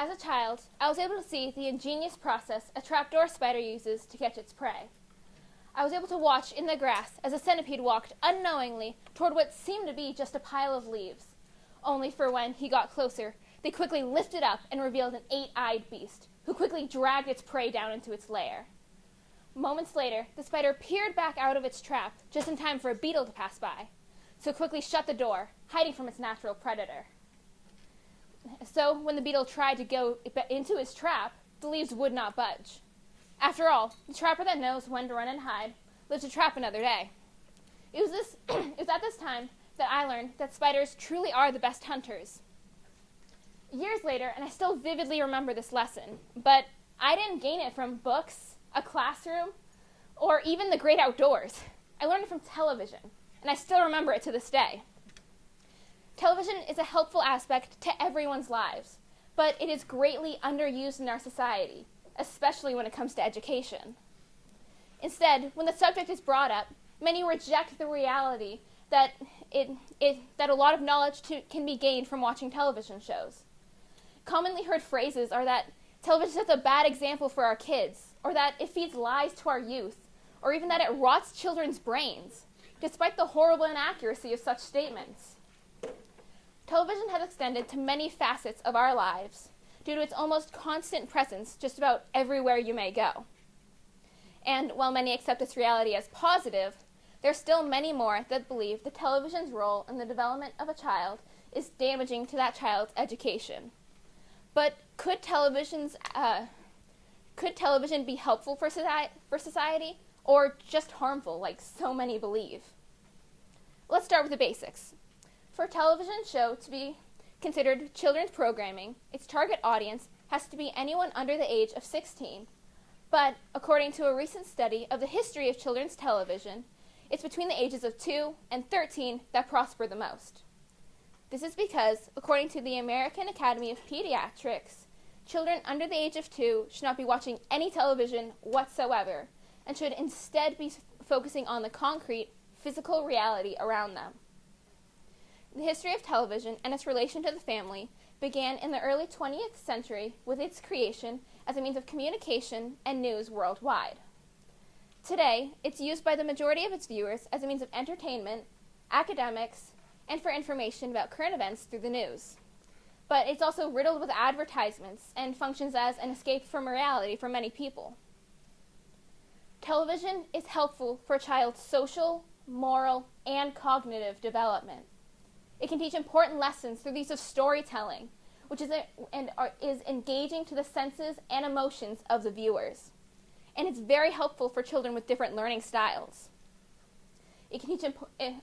As a child, I was able to see the ingenious process a trapdoor spider uses to catch its prey. I was able to watch in the grass as a centipede walked unknowingly toward what seemed to be just a pile of leaves, only for when he got closer, they quickly lifted up and revealed an 8-eyed beast, who quickly dragged its prey down into its lair. Moments later, the spider peered back out of its trap just in time for a beetle to pass by, so quickly shut the door, hiding from its natural predator. So when the beetle tried to go into his trap, the leaves would not budge. After all, the trapper that knows when to run and hide lives to trap another day. It was at this time that I learned that spiders truly are the best hunters. Years later, and I still vividly remember this lesson, but I didn't gain it from books, a classroom, or even the great outdoors. I learned it from television, and I still remember it to this day. Television is a helpful aspect to everyone's lives, but it is greatly underused in our society, especially when it comes to education. Instead, when the subject is brought up, many reject the reality that that a lot of knowledge can be gained from watching television shows. Commonly heard phrases are that television sets a bad example for our kids, or that it feeds lies to our youth, or even that it rots children's brains, despite the horrible inaccuracy of such statements. Television has extended to many facets of our lives due to its almost constant presence just about everywhere you may go. And while many accept this reality as positive, there are still many more that believe that television's role in the development of a child is damaging to that child's education. But could television be helpful for society, or just harmful, like so many believe? Let's start with the basics. For a television show to be considered children's programming, its target audience has to be anyone under the age of 16. But according to a recent study of the history of children's television, it's between the ages of 2 and 13 that prosper the most. This is because, according to the American Academy of Pediatrics, children under the age of 2 should not be watching any television whatsoever, and should instead be focusing on the concrete, physical reality around them. The history of television and its relation to the family began in the early 20th century with its creation as a means of communication and news worldwide. Today, it's used by the majority of its viewers as a means of entertainment, academics, and for information about current events through the news. But it's also riddled with advertisements and functions as an escape from reality for many people. Television is helpful for a child's social, moral, and cognitive development. It can teach important lessons through the use of storytelling, which is engaging to the senses and emotions of the viewers. And it's very helpful for children with different learning styles. It can teach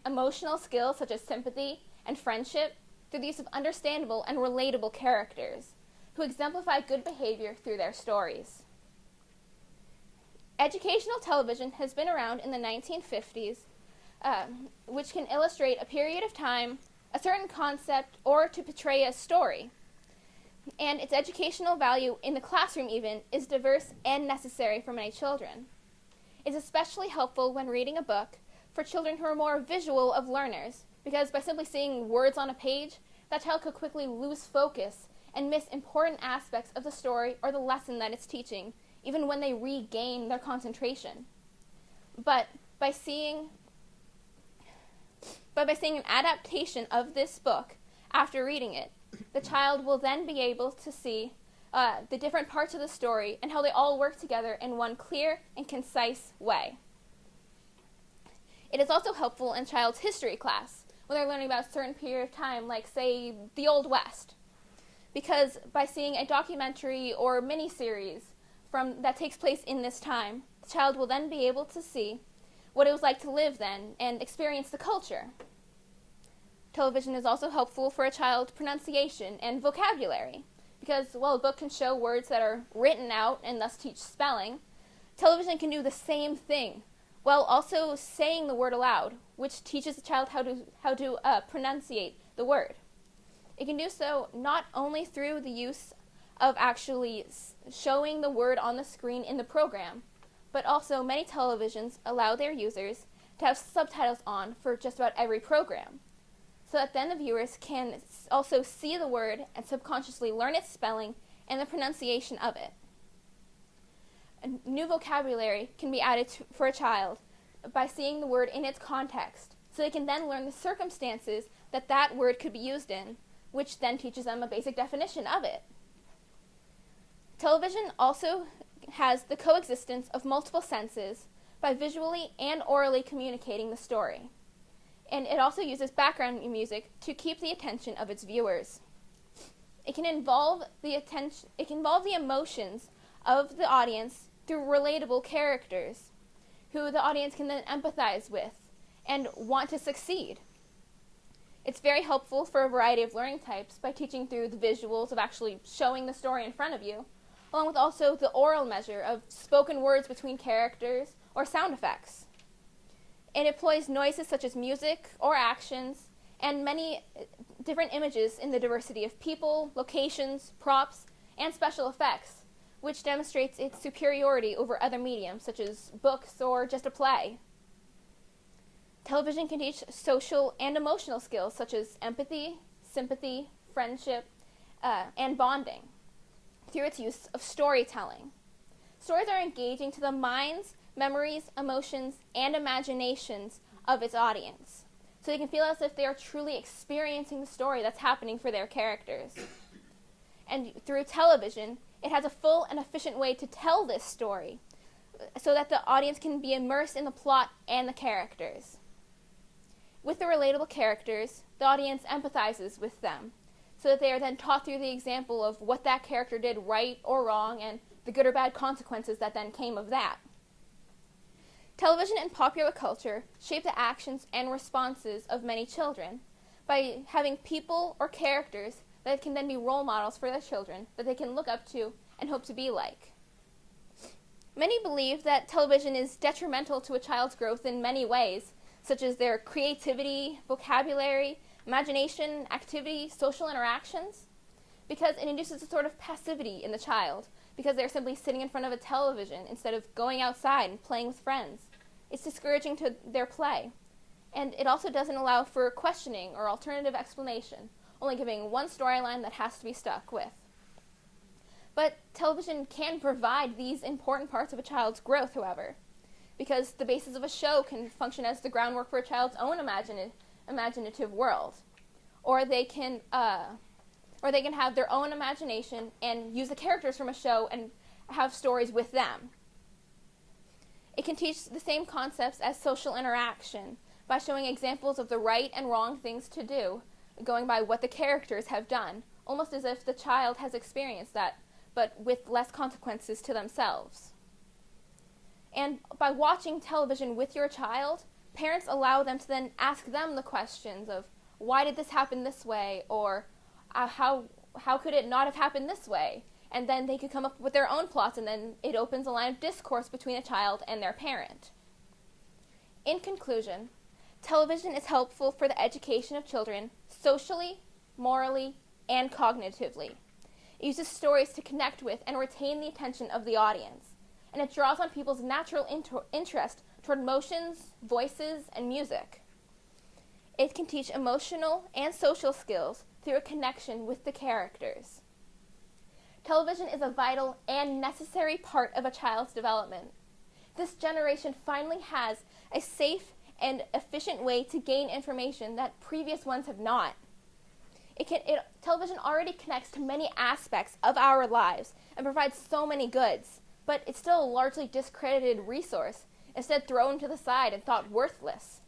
emotional skills such as sympathy and friendship through the use of understandable and relatable characters who exemplify good behavior through their stories. Educational television has been around in the 1950s, which can illustrate a period of time, a certain concept, or to portray a story. And its educational value in the classroom even is diverse and necessary for many children. It's especially helpful when reading a book for children who are more visual of learners, because by simply seeing words on a page, that child could quickly lose focus and miss important aspects of the story or the lesson that it's teaching, even when they regain their concentration. But by seeing an adaptation of this book after reading it, the child will then be able to see the different parts of the story and how they all work together in one clear and concise way. It is also helpful in child's history class when they're learning about a certain period of time, like, say, the Old West. Because by seeing a documentary or miniseries that takes place in this time, the child will then be able to see what it was like to live then and experience the culture. Television is also helpful for a child's pronunciation and vocabulary, because while a book can show words that are written out and thus teach spelling, television can do the same thing, while also saying the word aloud, which teaches the child how to pronunciate the word. It can do so not only through the use of actually showing the word on the screen in the program, but also many televisions allow their users to have subtitles on for just about every program, so that then the viewers can also see the word and subconsciously learn its spelling and the pronunciation of it. A new vocabulary can be added for a child by seeing the word in its context, so they can then learn the circumstances that that word could be used in, which then teaches them a basic definition of it. Television also has the coexistence of multiple senses by visually and orally communicating the story. And it also uses background music to keep the attention of its viewers. It can involve the emotions of the audience through relatable characters who the audience can then empathize with and want to succeed. It's very helpful for a variety of learning types by teaching through the visuals of actually showing the story in front of you, along with also the oral measure of spoken words between characters or sound effects. It employs noises such as music or actions and many different images in the diversity of people, locations, props, and special effects, which demonstrates its superiority over other mediums such as books or just a play. Television can teach social and emotional skills such as empathy, sympathy, friendship, and bonding through its use of storytelling. Stories are engaging to the minds, memories, emotions, and imaginations of its audience, so they can feel as if they are truly experiencing the story that's happening for their characters. And through television, it has a full and efficient way to tell this story, so that the audience can be immersed in the plot and the characters. With the relatable characters, the audience empathizes with them, so that they are then taught through the example of what that character did right or wrong and the good or bad consequences that then came of that. Television and popular culture shape the actions and responses of many children by having people or characters that can then be role models for their children that they can look up to and hope to be like. Many believe that television is detrimental to a child's growth in many ways, such as their creativity, vocabulary, imagination, activity, social interactions, because it induces a sort of passivity in the child, because they're simply sitting in front of a television instead of going outside and playing with friends. It's discouraging to their play. And it also doesn't allow for questioning or alternative explanation, only giving one storyline that has to be stuck with. But television can provide these important parts of a child's growth, however, because the basis of a show can function as the groundwork for a child's own imaginative world, or they can have their own imagination and use the characters from a show and have stories with them. It can teach the same concepts as social interaction by showing examples of the right and wrong things to do, going by what the characters have done, almost as if the child has experienced that, but with less consequences to themselves. And by watching television with your child, parents allow them to then ask them the questions of, why did this happen this way, or how could it not have happened this way? And then they could come up with their own plots, and then it opens a line of discourse between a child and their parent. In conclusion, television is helpful for the education of children socially, morally, and cognitively. It uses stories to connect with and retain the attention of the audience, and it draws on people's natural interest toward motions, voices, and music. It can teach emotional and social skills through a connection with the characters. Television is a vital and necessary part of a child's development. This generation finally has a safe and efficient way to gain information that previous ones have not. Television already connects to many aspects of our lives and provides so many goods, but it's still a largely discredited resource, instead thrown to the side and thought worthless.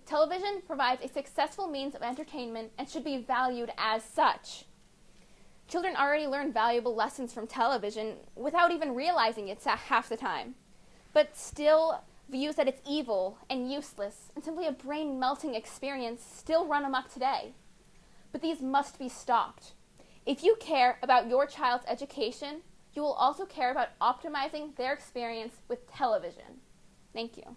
Television provides a successful means of entertainment and should be valued as such. Children already learn valuable lessons from television without even realizing it half the time, but still views that it's evil and useless and simply a brain-melting experience still run amok today. But these must be stopped. If you care about your child's education, you will also care about optimizing their experience with television. Thank you.